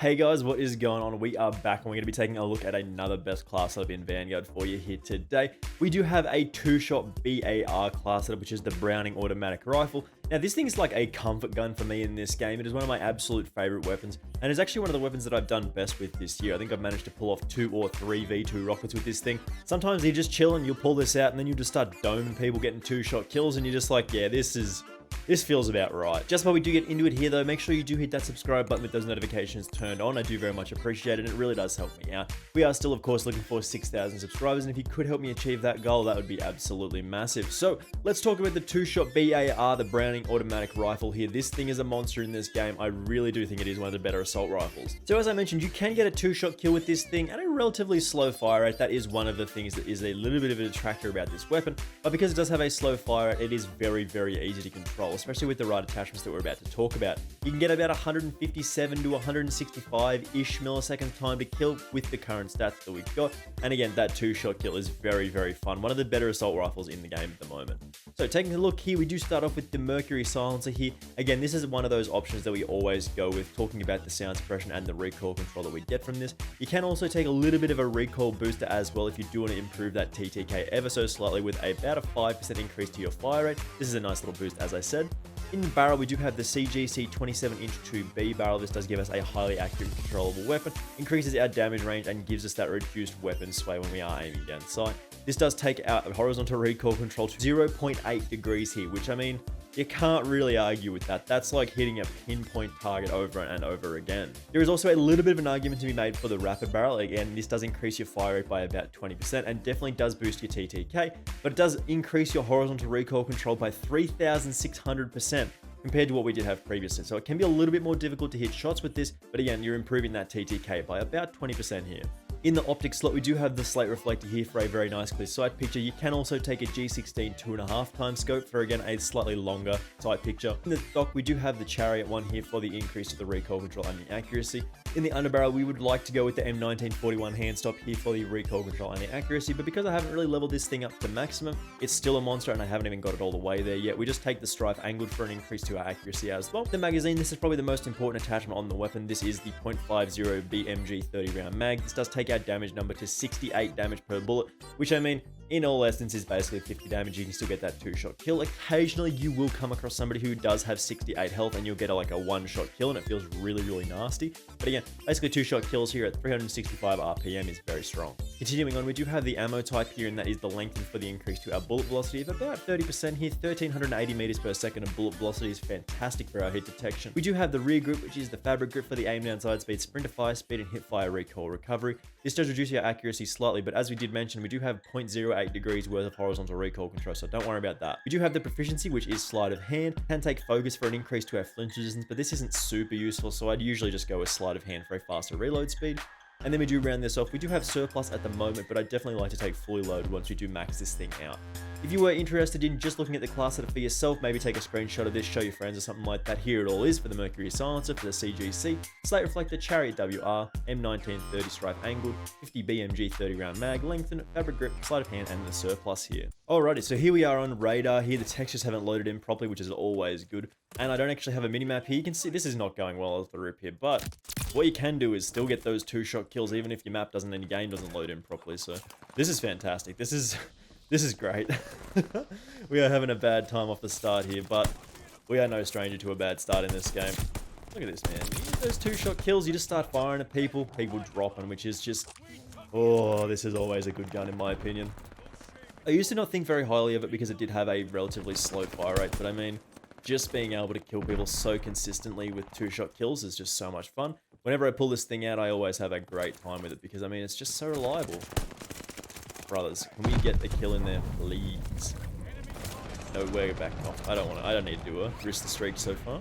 Hey guys, what is going on? We are back and we're going to be taking a look at another best class setup in Vanguard for you here today. We do have a two-shot BAR class setup, which is the Browning automatic rifle. Now this thing is like a comfort gun for me in this game. It is one of my absolute favorite weapons, and it's actually one of the weapons that I've done best with this year. I think I've managed to pull off 2 or 3 V2 rockets with this thing. Sometimes you just chill and you'll pull this out and then you just start doming people, getting 2-shot kills, and you're just like, yeah, this feels about right. Just while we do get into it here though, make sure you do hit that subscribe button with those notifications turned on. I do very much appreciate it, and it really does help me out. We are still, of course, looking for 6,000 subscribers, and if you could help me achieve that goal, that would be absolutely massive. So let's talk about the two-shot BAR, the Browning automatic rifle here. This thing is a monster in this game. I really do think it is one of the better assault rifles. So as I mentioned, you can get a 2-shot kill with this thing at a relatively slow fire rate. That is one of the things that is a little bit of a detractor about this weapon, but because it does have a slow fire rate, it is very, very easy to control, especially with the right attachments that we're about to talk about. You can get about 157 to 165-ish milliseconds time to kill with the current stats that we've got. And again, that 2-shot kill is very, very fun. One of the better assault rifles in the game at the moment. So taking a look here, we do start off with the Mercury silencer here. Again, this is one of those options that we always go with, talking about the sound suppression and the recoil control that we get from this. You can also take a little bit of a recoil booster as well if you do want to improve that TTK ever so slightly with about a 5% increase to your fire rate. This is a nice little boost, as I said. In the barrel, we do have the CGC 27-inch 2B barrel. This does give us a highly accurate and controllable weapon, increases our damage range, and gives us that reduced weapon sway when we are aiming down sight. This does take out horizontal recoil control to 0.8 degrees here, which, I mean, you can't really argue with that. That's like hitting a pinpoint target over and over again. There is also a little bit of an argument to be made for the rapid barrel. Again, this does increase your fire rate by about 20% and definitely does boost your TTK, but it does increase your horizontal recoil control by 3,600% compared to what we did have previously. So it can be a little bit more difficult to hit shots with this, but again, you're improving that TTK by about 20% here. In the optic slot, we do have the slate reflector here for a very nice clear sight picture. You can also take a G16 2.5x scope for, again, a slightly longer sight picture. In the stock, we do have the Chariot one here for the increase to the recoil control and the accuracy. In the underbarrel, we would like to go with the M1941 hand stop here for the recoil control and the accuracy, but because I haven't really leveled this thing up to maximum, it's still a monster and I haven't even got it all the way there yet. We just take the stripe angled for an increase to our accuracy as well. The magazine, this is probably the most important attachment on the weapon. This is the .50 BMG 30 round mag. This does take our damage number to 68 damage per bullet, which, I mean, in all essence is basically 50 damage. You can still get that 2-shot kill. Occasionally you will come across somebody who does have 68 health and you'll get like a 1-shot kill and it feels really, really nasty. But again, basically 2-shot kills here at 365 RPM is very strong. Continuing on, we do have the ammo type here, and that is the lengthen for the increase to our bullet velocity of about 30% here. 1380 meters per second of bullet velocity is fantastic for our hit detection. We do have the rear grip, which is the fabric grip for the aim down side speed, sprint to fire speed, and hip fire recoil recovery. This does reduce your accuracy slightly, but as we did mention, we do have 0.08 degrees worth of horizontal recoil control, so don't worry about that. We do have the proficiency, which is sleight of hand. Can take focus for an increase to our flinch resistance, but this isn't super useful, so I'd usually just go with sleight of hand for a faster reload speed. And then we do round this off. We do have surplus at the moment, but I definitely like to take fully loaded once we do max this thing out. If you were interested in just looking at the class setup for yourself, maybe take a screenshot of this, show your friends or something like that. Here it all is for the Mercury silencer, for the CGC, slate reflector, Chariot WR, M1930 stripe angled, 50 BMG 30 round mag, lengthen, fabric grip, sleight of hand, and the surplus here. Alrighty, so here we are on radar here. The textures haven't loaded in properly, which is always good. And I don't actually have a minimap here. You can see this is not going well off the rip here, but what you can do is still get those 2-shot kills even if your map doesn't, and your game doesn't load in properly. So this is fantastic. This is great. We are having a bad time off the start here, but we are no stranger to a bad start in this game. Look at this, man. You get those 2-shot kills, you just start firing at people dropping, which is just, oh, this is always a good gun in my opinion. I used to not think very highly of it because it did have a relatively slow fire rate, but I mean, just being able to kill people so consistently with 2-shot kills is just so much fun. Whenever I pull this thing out, I always have a great time with it because, I mean, it's just so reliable. Brothers, can we get the kill in there, please? No, we're backing off. I don't need to do a risk the streak so far.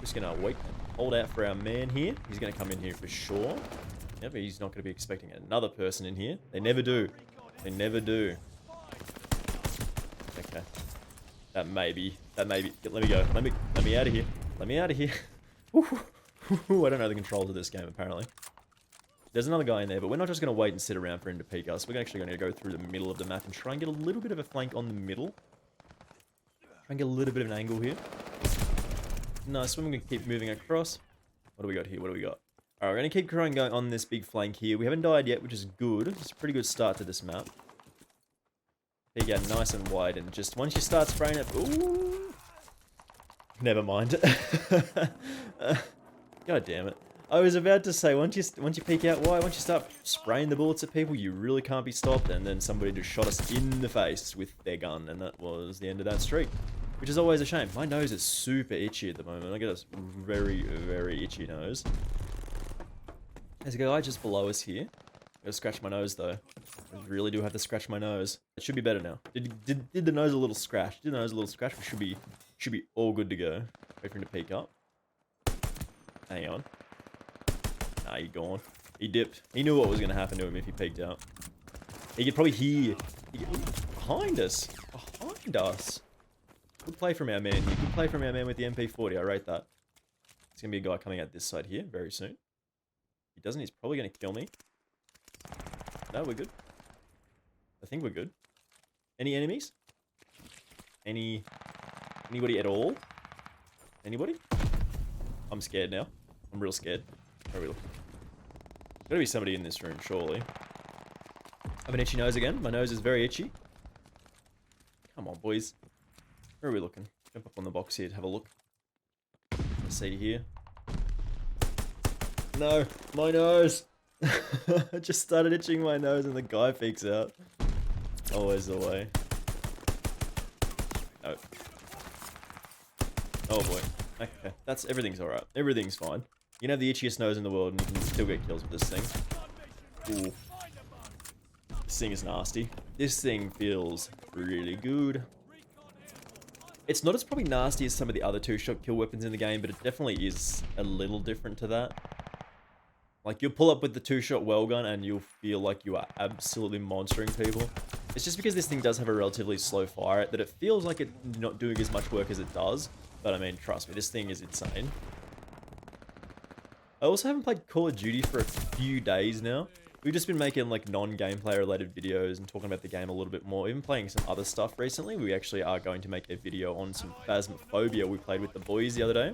Just gonna wait and hold out for our man here. He's gonna come in here for sure. Yeah, but he's not gonna be expecting another person in here. They never do. They never do. Okay. That may be. Let me go. Let me out of here. Let me out of here. I don't know the controls of this game apparently. There's another guy in there, but we're not just going to wait and sit around for him to peek us. We're actually going to go through the middle of the map and try and get a little bit of a flank on the middle. Try and get a little bit of an angle here. Nice. We're going to keep moving across. What do we got here? What do we got? Alright, we're going to keep going on this big flank here. We haven't died yet, which is good. It's a pretty good start to this map. There you go, nice and wide, and just once you start spraying it... Ooh! Never mind. God damn it. I was about to say, once you peek out wide, once you start spraying the bullets at people, you really can't be stopped, and then somebody just shot us in the face with their gun, and that was the end of that streak. Which is always a shame. My nose is super itchy at the moment. I got a very, very itchy nose. There's a guy just below us here. I gotta scratch my nose though. I really do have to scratch my nose. It should be better now. Did the nose a little scratch? Did the nose a little scratch? We should be all good to go. Wait for him to peek up. Hang on. Nah, he gone. He dipped. He knew what was gonna happen to him if he peeked out. He could probably hear. Behind us. Behind us. Good play from our man here. Good play from our man with the MP40. I rate that. It's gonna be a guy coming out this side here very soon. If he doesn't, he's probably gonna kill me. No, we're good. I think we're good. Any enemies? Anybody at all? Anybody? I'm scared now. I'm real scared. Where are we looking? Gotta be somebody in this room, surely. I have an itchy nose again. My nose is very itchy. Come on, boys. Where are we looking? Jump up on the box here to have a look. Let's see here. No, my nose! I just started itching my nose and the guy peeks out. Always the way. No. Oh boy. Okay, everything's alright. Everything's fine. You can have the itchiest nose in the world and you can still get kills with this thing. Ooh. This thing is nasty. This thing feels really good. It's not as probably nasty as some of the other two-shot kill weapons in the game, but it definitely is a little different to that. Like, you'll pull up with the two-shot well gun and you'll feel like you are absolutely monstering people. It's just because this thing does have a relatively slow fire rate that it feels like it's not doing as much work as it does. But I mean, trust me, this thing is insane. I also haven't played Call of Duty for a few days now. We've just been making like non-gameplay related videos and talking about the game a little bit more. Even playing some other stuff recently. We actually are going to make a video on some Phasmophobia we played with the boys the other day.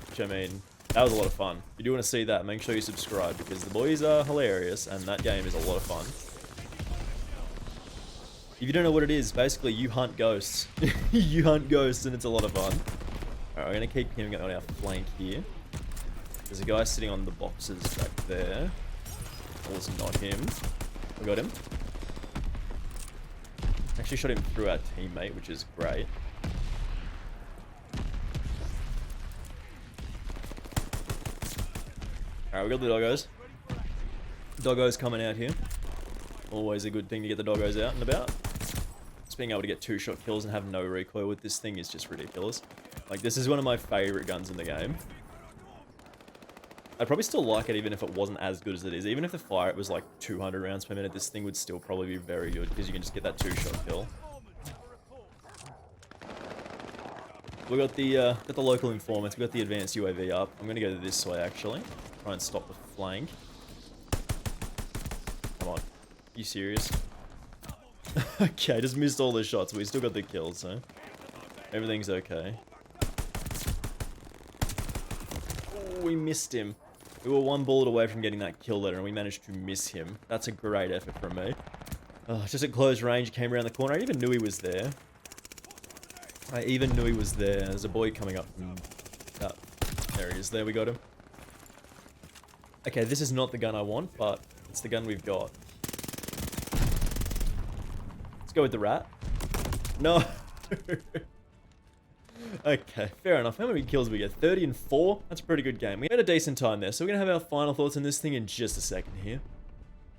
Which I mean... that was a lot of fun. If you do want to see that, make sure you subscribe because the boys are hilarious and that game is a lot of fun. If you don't know what it is, basically you hunt ghosts. You hunt ghosts and it's a lot of fun. Alright, we're going to keep him on our flank here. There's a guy sitting on the boxes back there. That was not him. We got him. Actually shot him through our teammate, which is great. Alright, we got the doggos. Doggos coming out here. Always a good thing to get the doggos out and about. Just being able to get two-shot kills and have no recoil with this thing is just ridiculous. Like, this is one of my favorite guns in the game. I'd probably still like it even if it wasn't as good as it is. Even if the fire rate was like 200 rounds per minute, this thing would still probably be very good because you can just get that two-shot kill. We got the local informants. We got the advanced UAV up. I'm gonna go this way actually. Try and stop the flank. Come on. Are you serious? Okay, just missed all the shots, but we still got the kills, so everything's okay. Oh, we missed him. We were one bullet away from getting that kill letter, and we managed to miss him. That's a great effort from me. Oh, just at close range, came around the corner. I even knew he was there. There's a boy coming up from that. There he is. There, we got him. Okay, this is not the gun I want, but it's the gun we've got. Let's go with the rat. No. Okay, fair enough. How many kills did we get? 30 and 4? That's a pretty good game. We had a decent time there, so we're going to have our final thoughts on this thing in just a second here.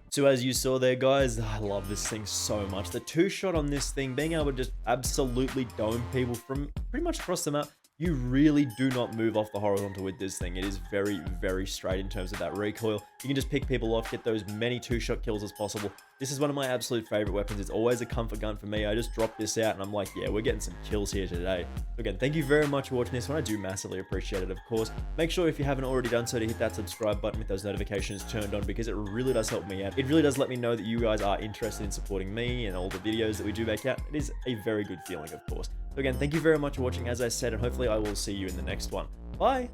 So as you saw there, guys, I love this thing so much. The two-shot on this thing, being able to just absolutely dome people from pretty much across the map, you really do not move off the horizontal with this thing. It is very, very straight in terms of that recoil. You can just pick people off, get those many two-shot kills as possible. This is one of my absolute favorite weapons. It's always a comfort gun for me. I just dropped this out and I'm like, yeah, we're getting some kills here today. So again, thank you very much for watching this one. I do massively appreciate it, of course. Make sure if you haven't already done so to hit that subscribe button with those notifications turned on because it really does help me out. It really does let me know that you guys are interested in supporting me and all the videos that we do back out. It is a very good feeling, of course. So again, thank you very much for watching, as I said, and hopefully I will see you in the next one. Bye!